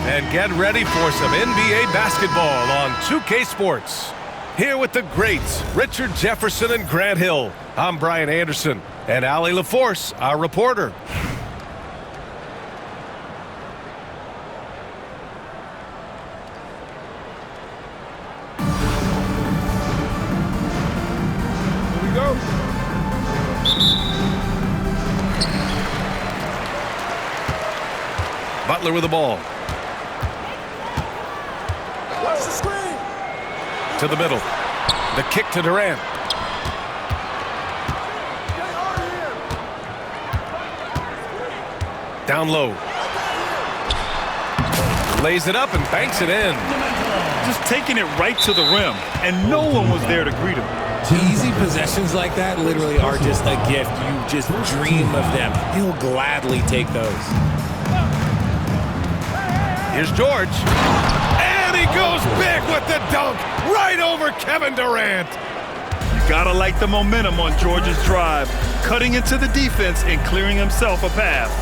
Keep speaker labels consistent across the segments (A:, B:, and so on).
A: and get ready for some NBA basketball on 2K Sports. Here with the greats, Richard Jefferson and Grant Hill. I'm Brian Anderson, and Allie LaForce, our reporter. Here we go. Butler with the ball.
B: Watch the screen.
A: To the middle. The kick to Durant. Down low. Lays it up and banks it in.
C: Just taking it right to the rim, and no one was there to greet him.
D: Easy possessions like that literally are just a gift. You just dream of them. He'll gladly take those.
A: Here's George. And he goes big with the dunk right over Kevin Durant.
C: You gotta like the momentum on George's drive, cutting into the defense and clearing himself a path.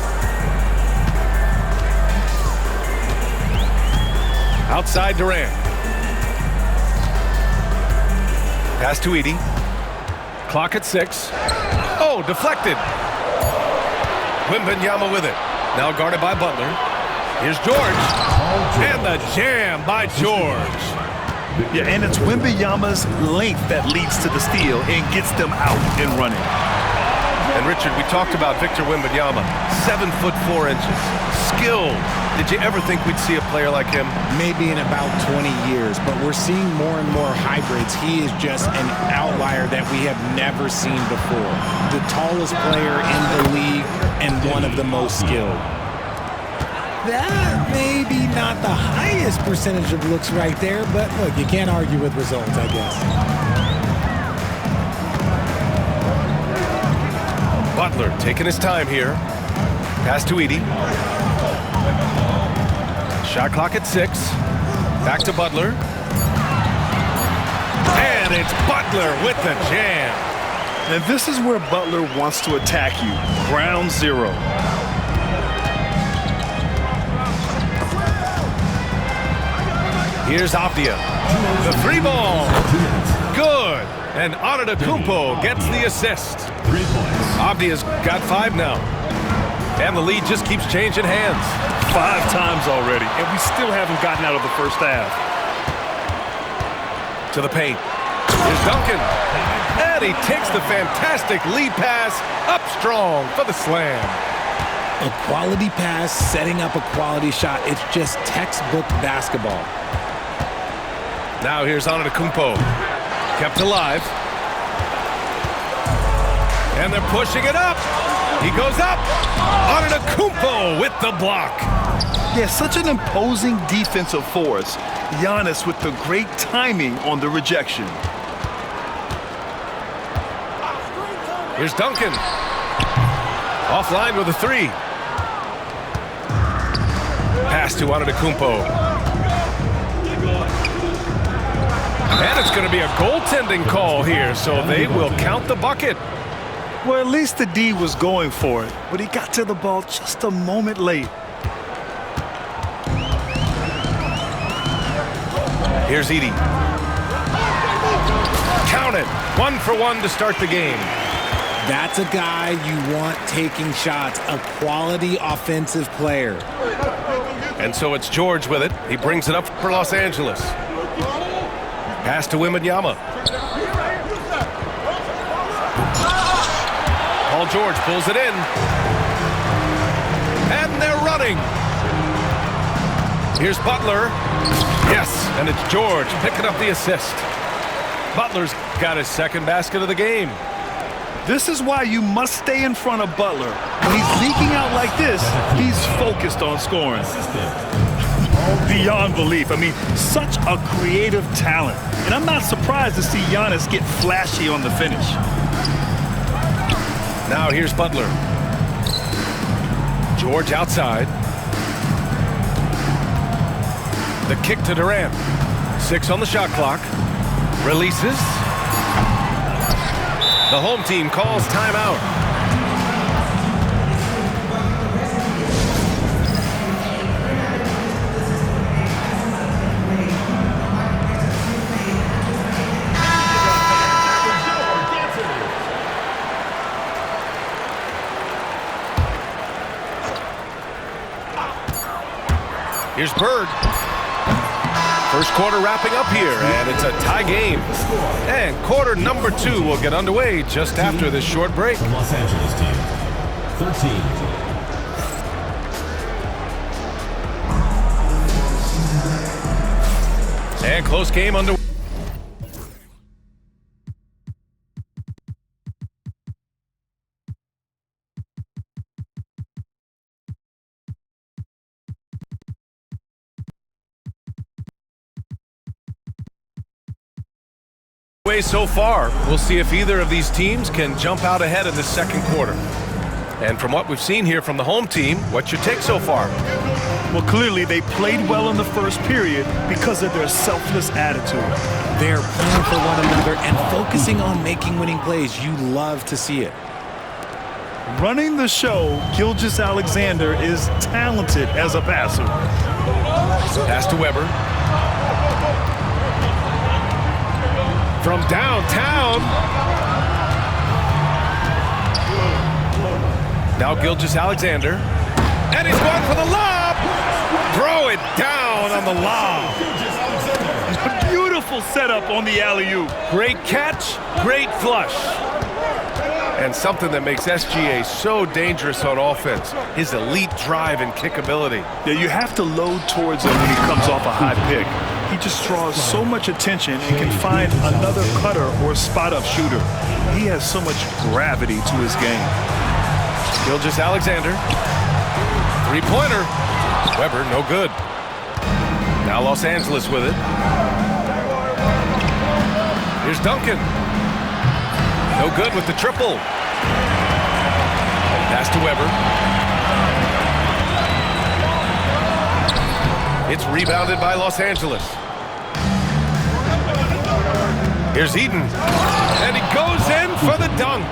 A: Outside Durant. Pass to Edey. Clock at 6. Oh, deflected. Wembanyama with it. Now guarded by Butler. Here's George. And the jam by George.
C: Yeah, and it's Wembanyama's length that leads to the steal and gets them out and running.
A: And Richard, we talked about Victor Wembanyama. 7'4". Skilled. Did you ever think we'd see a player like him?
D: Maybe in about 20 years, but we're seeing more and more hybrids. He is just an outlier that we have never seen before. The tallest player in the league and one of the most skilled. That may be not the highest percentage of looks right there, but look, you can't argue with results, I guess.
A: Butler taking his time here. Pass to Edey. Shot clock at 6. Back to Butler. And it's Butler with the jam.
C: And this is where Butler wants to attack you. Ground zero.
A: Here's Avdia. The 3 ball. Good. And Antetokounmpo gets the assist. Avdia's got 5 now. And the lead just keeps changing hands.
C: 5 times already, and we still haven't gotten out of the first half.
A: To the paint. Here's Duncan. And he takes the fantastic lead pass up strong for the slam.
D: A quality pass, setting up a quality shot. It's just textbook basketball.
A: Now here's Antetokounmpo. Kept alive. And they're pushing it up. He goes up. Antetokounmpo with the block.
C: Yeah, such an imposing defensive force. Giannis with the great timing on the rejection.
A: Here's Duncan. Offline with a 3. Pass to Antetokounmpo. And it's going to be a goaltending call here, so they will count the bucket.
C: Well, at least the D was going for it, but he got to the ball just a moment late.
A: Here's Edey. Count it. 1 for 1 to start the game.
D: That's a guy you want taking shots, a quality offensive player.
A: And so it's George with it. He brings it up for Los Angeles. Pass to Wembanyama. Paul George pulls it in. And they're running. Here's Butler. Yes, and it's George picking up the assist. Butler's got his second basket of the game.
C: This is why you must stay in front of Butler. When he's leaking out like this, he's focused on scoring. Beyond belief. I mean, such a creative talent. And I'm not surprised to see Giannis get flashy on the finish.
A: Now here's Butler. George outside. The kick to Durant. 6 on the shot clock. Releases. The home team calls timeout. Here's Bird. First quarter wrapping up here, and it's a tie game. And quarter number 2 will get underway just after this short break.
E: Los Angeles team, 13.
A: And close game underway. So far, we'll see if either of these teams can jump out ahead in the second quarter. And from what we've seen here from the home team, what's your take so far?
C: Well, clearly they played well in the first period because of their selfless attitude.
D: They're playing for one another and focusing on making winning plays. You love to see it.
C: Running the show, Gilgeous-Alexander is talented as a passer.
A: Pass to Weber. From downtown. Now Gilgeous-Alexander. And he's going for the lob. Throw it down on the lob.
C: Beautiful setup on the alley-oop.
A: Great catch, great flush. And something that makes SGA so dangerous on offense, his elite drive and kickability.
C: Yeah, you have to load towards him when he comes off a high pick. He just draws so much attention and can find another cutter or spot-up shooter. He has so much gravity to his game.
A: Gilgeous-Alexander. Three-pointer. Weber, no good. Now Los Angeles with it. Here's Duncan. No good with the triple. Pass to Weber. It's rebounded by Los Angeles. Here's Eden. And he goes in for the dunk.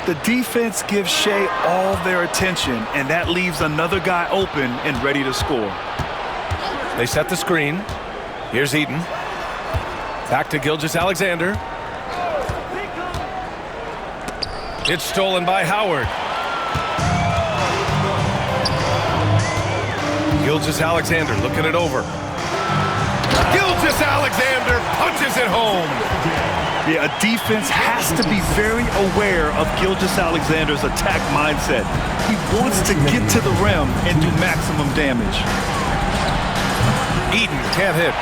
C: The defense gives Shea all their attention, and that leaves another guy open and ready to score.
A: They set the screen. Here's Eden. Back to Gilgeous-Alexander. It's stolen by Howard. Gilgeous-Alexander looking it over. Gilgeous-Alexander punches it home.
C: Yeah, a defense has to be very aware of Gilgeous-Alexander's attack mindset. He wants to get to the rim and do maximum damage.
A: Eden can't hit.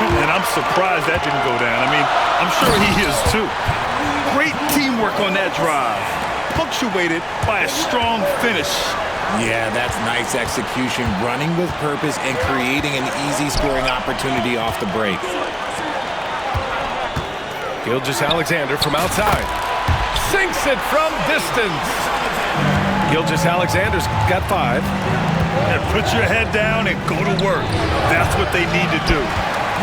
C: And I'm surprised that didn't go down. I mean, I'm sure he is too. Great teamwork on that drive, punctuated by a strong finish.
D: Yeah, that's nice execution, running with purpose and creating an easy scoring opportunity off the break.
A: Gilgeous-Alexander from outside. Sinks it from distance. Gilgeous-Alexander's got 5.
C: And put your head down and go to work. That's what they need to do.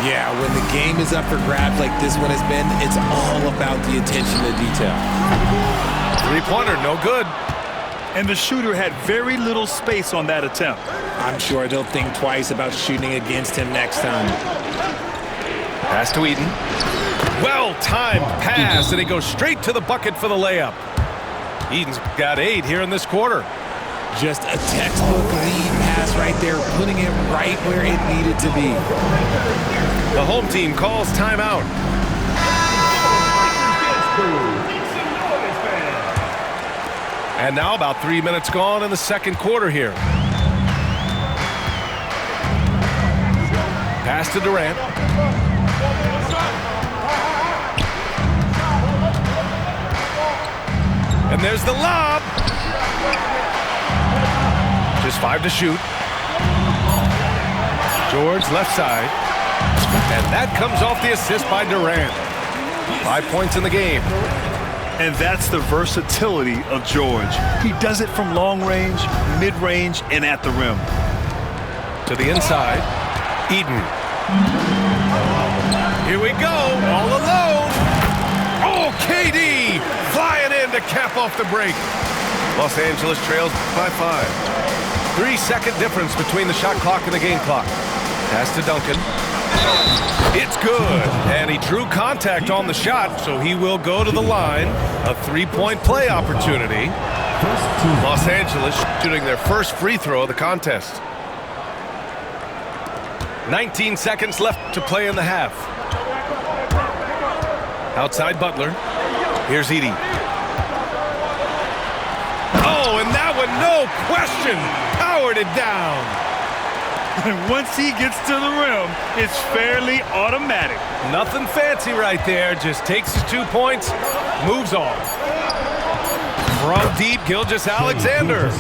D: Yeah, when the game is up for grabs like this one has been, it's all about the attention to detail.
A: Three-pointer, no good.
C: And the shooter had very little space on that attempt.
D: I'm sure they'll think twice about shooting against him next time.
A: Pass to Eden. Well-timed pass, and he goes straight to the bucket for the layup. Eden's got 8 here in this quarter.
D: Just a textbook lead pass right there, putting it right where it needed to be.
A: The home team calls timeout. And now about 3 minutes gone in the second quarter here. Pass to Durant. And there's the lob. Just 5 to shoot. George left side. And that comes off the assist by Durant. 5 points in the game.
C: And that's the versatility of George. He does it from long range, mid-range, and at the rim.
A: To the inside, Eden. Here we go, all alone. Oh, KD flying in to cap off the break. Los Angeles trails by 5. 3-second difference between the shot clock and the game clock. Pass to Duncan. It's good, and he drew contact on the shot, so he will go to the line. A 3-point play opportunity. Los Angeles shooting their first free throw of the contest. 19 seconds left to play in the half. Outside Butler. Here's Edey. Oh, and that one, no question, powered it down.
C: And once he gets to the rim, it's fairly automatic.
A: Nothing fancy right there. Just takes his 2 points, moves on. From deep, Gilgeous-Alexander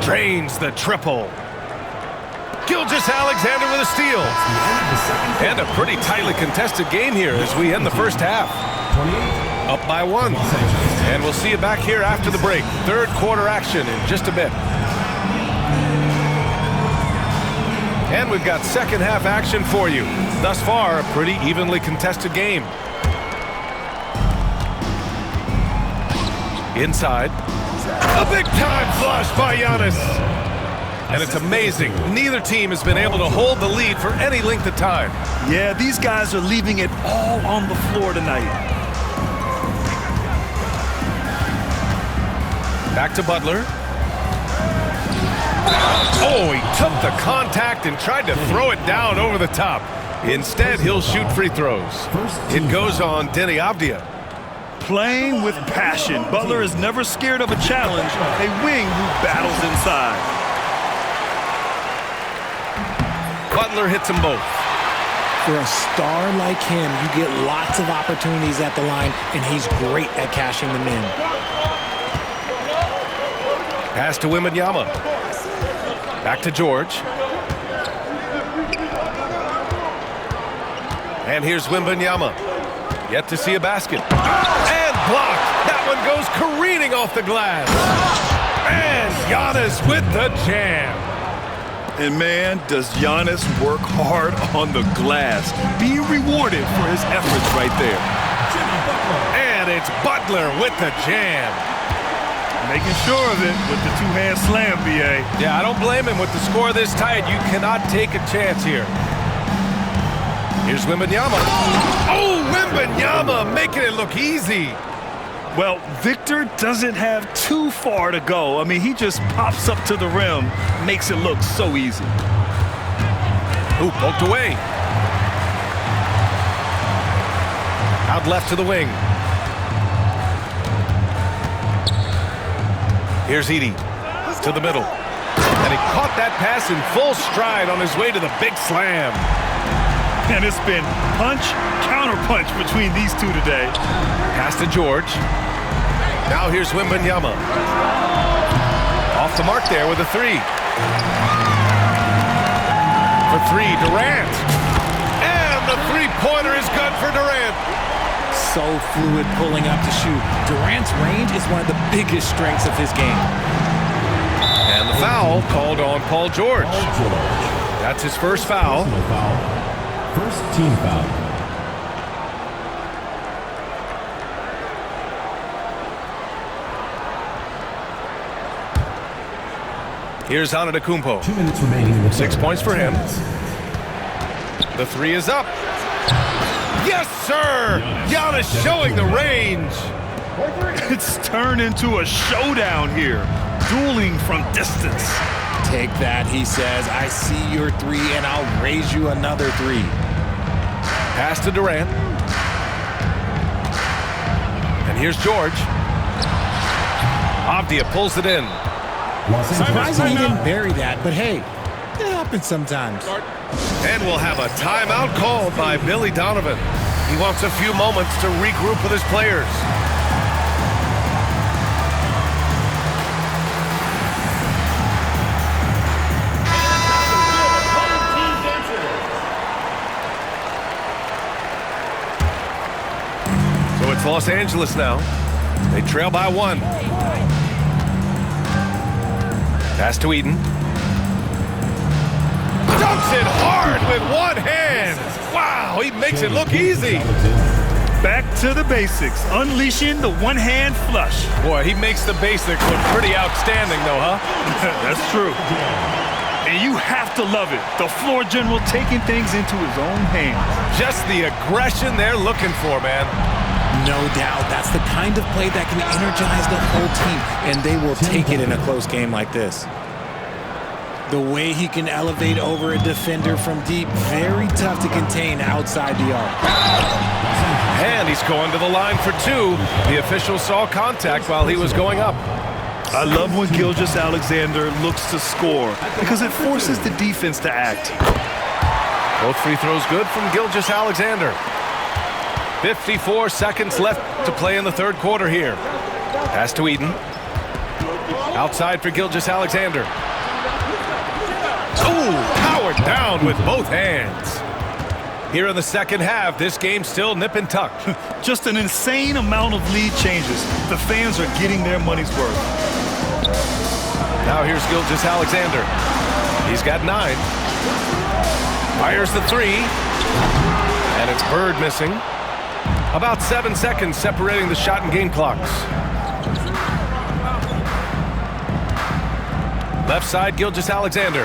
A: drains the triple. Gilgeous-Alexander with a steal. And a pretty tightly contested game here as we end the first half. Up by 1. And we'll see you back here after the break. Third quarter action in just a bit. And we've got second half action for you. Thus far, a pretty evenly contested game. Inside. A big-time flush by Giannis. And it's amazing. Neither team has been able to hold the lead for any length of time.
C: Yeah, these guys are leaving it all on the floor tonight.
A: Back to Butler. Oh, he took the contact and tried to throw it down over the top. Instead, he'll shoot free throws. It goes on Denny Avdia.
C: Playing with passion. Butler is never scared of a challenge. A wing who battles inside.
A: Butler hits them both.
D: For a star like him, you get lots of opportunities at the line, and he's great at cashing them in.
A: Pass to Wembanyama. Back to George. And here's Wembanyama. Yet to see a basket. And blocked. That one goes careening off the glass. And Giannis with the jam.
C: And man, does Giannis work hard on the glass. Being rewarded for his efforts right there.
A: And it's Butler with the jam.
C: Making sure of it with the two-hand slam, B.A.
A: Yeah, I don't blame him with the score this tight. You cannot take a chance here. Here's Wembanyama. Oh, Wembanyama making it look easy.
C: Well, Victor doesn't have too far to go. I mean, he just pops up to the rim, makes it look so easy.
A: Ooh, poked away. Out left to the wing. Here's Edey to the middle. And he caught that pass in full stride on his way to the big slam.
C: And it's been punch, counter-punch between these two today.
A: Pass to George. Now here's Wembanyama. Off the mark there with a three. For three, Durant. And the three-pointer is good for Durant.
D: So fluid pulling up to shoot. Durant's range is one of the biggest strengths of his game.
A: And the foul called on Paul George. That's his first foul.
E: First team foul.
A: Here's Antetokounmpo.
E: 2 minutes remaining in the
A: 6 points for him. The three is up. Yes, sir! Giannis showing the range.
C: It's turned into a showdown here. Dueling from distance.
D: Take that, he says. I see your three, and I'll raise you another three.
A: Pass to Durant. And here's George. Avdia pulls it in.
D: Surprising he didn't bury that, but hey, it happens sometimes.
A: And we'll have a timeout called by Billy Donovan. He wants a few moments to regroup with his players. So it's Los Angeles now. They trail by 1. Pass to Eden. Dunks it hard with one hand. Wow, he makes it look easy.
C: Back to the basics, unleashing the one-hand flush.
A: Boy, he makes the basics look pretty outstanding, though, huh?
C: That's true. And you have to love it. The floor general taking things into his own hands.
A: Just the aggression they're looking for, man.
D: No doubt. That's the kind of play that can energize the whole team, and they will take it in a close game like this. The way he can elevate over a defender from deep, very tough to contain outside the arc.
A: And he's going to the line for two. The official saw contact while he was going up.
C: I love when Gilgeous-Alexander looks to score because it forces the defense to act.
A: Both free throws good from Gilgeous-Alexander. 54 seconds left to play in the third quarter here. Pass to Eden. Outside for Gilgeous-Alexander. Ooh, powered down with both hands. Here in the second half, this game still nip and tuck.
C: Just an insane amount of lead changes. The fans are getting their money's worth.
A: Now here's Gilgeous-Alexander. He's got 9. Fires the 3. And it's Bird missing. About 7 seconds separating the shot and game clocks. Left side, Gilgeous-Alexander.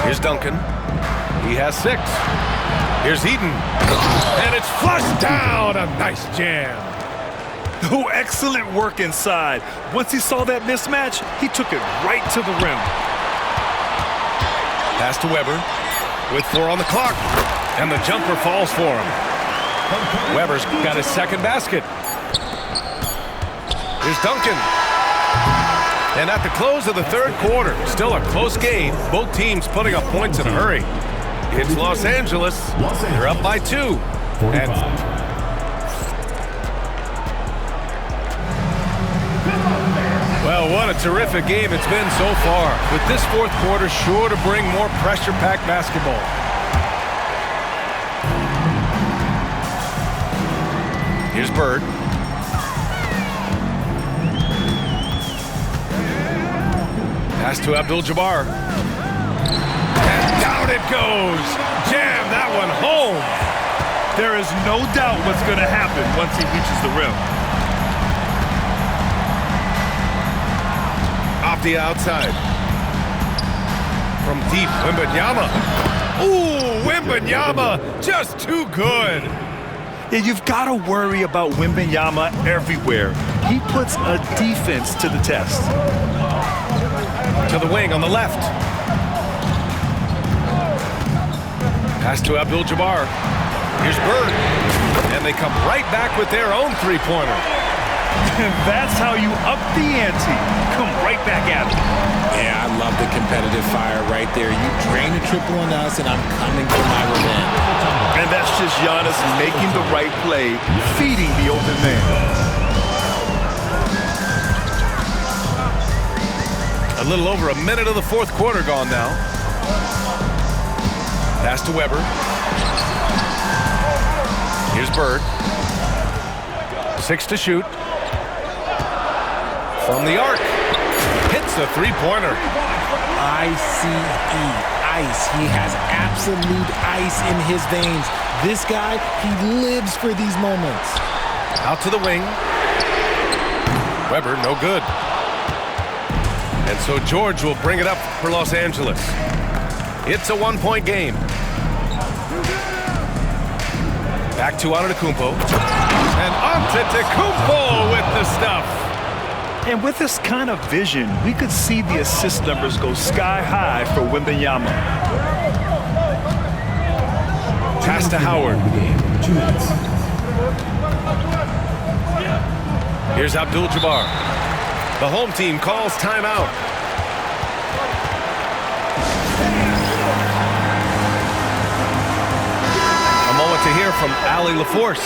A: Here's Duncan. He has 6. Here's Eden. And it's flushed down. A nice jam.
C: Oh, excellent work inside. Once he saw that mismatch, he took it right to the rim.
A: Pass to Weber with 4 on the clock. And the jumper falls for him. Weber's got his second basket. Here's Duncan. And at the close of the third quarter, still a close game. Both teams putting up points in a hurry. It's Los Angeles. They're up by 2. And well, what a terrific game it's been so far. With this fourth quarter sure to bring more pressure-packed basketball. Here's Bird. Pass to Abdul-Jabbar. And down it goes. Jam that one home.
C: There is no doubt what's going to happen once he reaches the rim.
A: Off the outside. From deep, Wembanyama. Ooh, Wembanyama, just too good.
C: Yeah, you've got to worry about Wembanyama everywhere. He puts a defense to the test.
A: To the wing on the left. Pass to Abdul-Jabbar. Here's Bird. And they come right back with their own three-pointer.
C: And that's how you up the ante. Come right back at it.
D: Yeah, I love the competitive fire right there. You drain a triple on us, and I'm coming for my revenge.
C: And that's just Giannis making the right play, feeding the open man.
A: A little over a minute of the fourth quarter gone now. Pass to Weber. Here's Bird. 6 to shoot. From the arc. Hits a three-pointer.
D: ICE, ice. He has absolute ice in his veins. This guy, he lives for these moments.
A: Out to the wing. Weber, no good. And so George will bring it up for Los Angeles. It's a one-point game. Back to Antetokounmpo. And Antetokounmpo with the stuff.
C: And with this kind of vision, we could see the assist numbers go sky high for Wembanyama.
A: Pass to Howard.
E: 2 minutes.
A: Here's Abdul-Jabbar. The home team calls timeout. A moment to hear from Allie LaForce.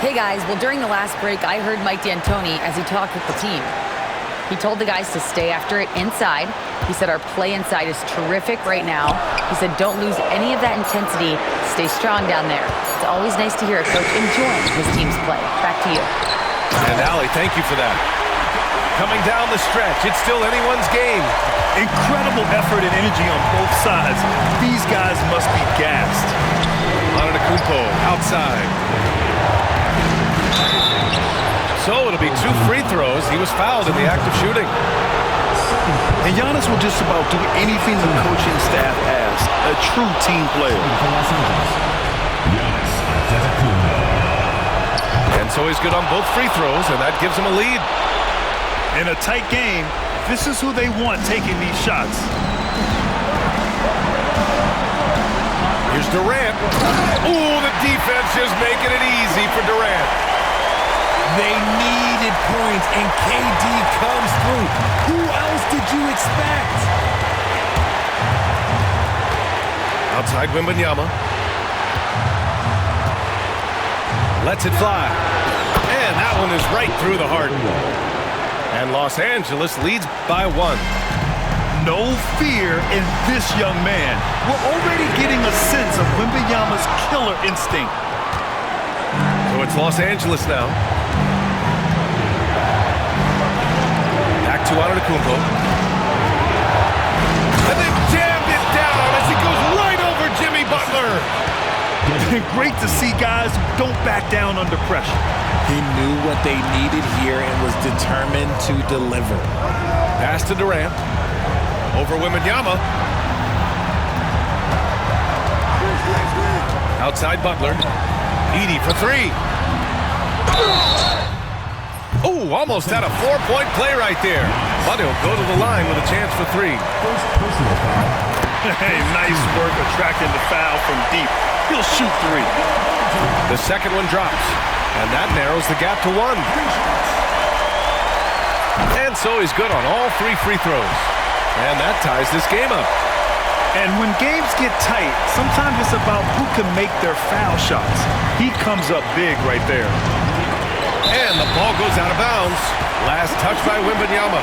F: Hey guys, well during the last break, I heard Mike D'Antoni as he talked with the team. He told the guys to stay after it inside. He said our play inside is terrific right now. He said don't lose any of that intensity. Stay strong down there. It's always nice to hear a coach enjoying his team's play. Back to you.
A: And Allie, thank you for that. Coming down the stretch, it's still anyone's game.
C: Incredible effort and energy on both sides. These guys must be gassed.
A: Antetokounmpo outside. So it'll be 2 free throws. He was fouled in the act of shooting.
C: And Giannis will just about do anything the coaching staff asks. A true team player. And
A: so he's good on both free throws, and that gives him a lead.
C: In a tight game, this is who they want taking these shots.
A: Here's Durant. Ooh, the defense just making it easy for Durant.
D: They needed points, and KD comes through. Who else did you expect?
A: Outside Wembanyama. Lets it fly. And that one is right through the heart. And Los Angeles leads by 1.
C: No fear in this young man. We're already getting a sense of Wembanyama's killer instinct.
A: So it's Los Angeles now. Back to Antetokounmpo. And they jammed it down as it goes right over Jimmy Butler.
C: Great to see guys who don't back down under pressure.
D: He knew what they needed here and was determined to deliver.
A: Pass to Durant. Over Wembanyama. Outside Butler. Edie for 3. Oh, almost had a 4-point play right there. But he'll go to the line with a chance for 3.
E: First personal foul.
C: Hey, nice work attracting the foul from deep. He'll shoot 3.
A: The second one drops. And that narrows the gap to 1. And so he's good on all 3 free throws. And that ties this game up.
C: And when games get tight, sometimes it's about who can make their foul shots. He comes up big right there.
A: And the ball goes out of bounds. Last touch by Wembanyama.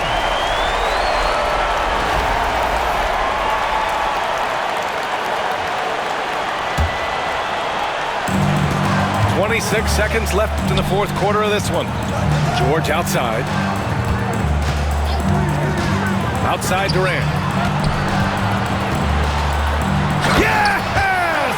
A: .26 seconds left in the fourth quarter of this one. George outside. Outside Durant. Yes!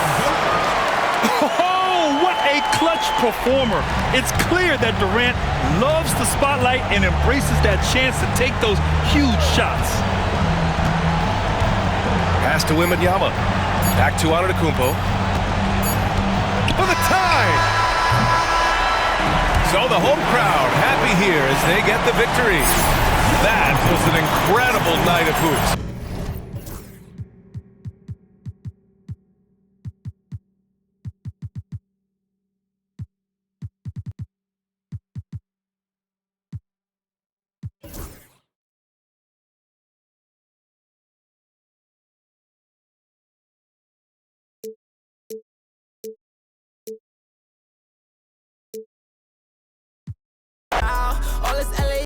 C: Oh, what a clutch performer. It's clear that Durant loves the spotlight and embraces that chance to take those huge shots.
A: Pass to Wembanyama. Back to Antetokounmpo. For the tie! So the home crowd happy here as they get the victory. That was an incredible night of hoops.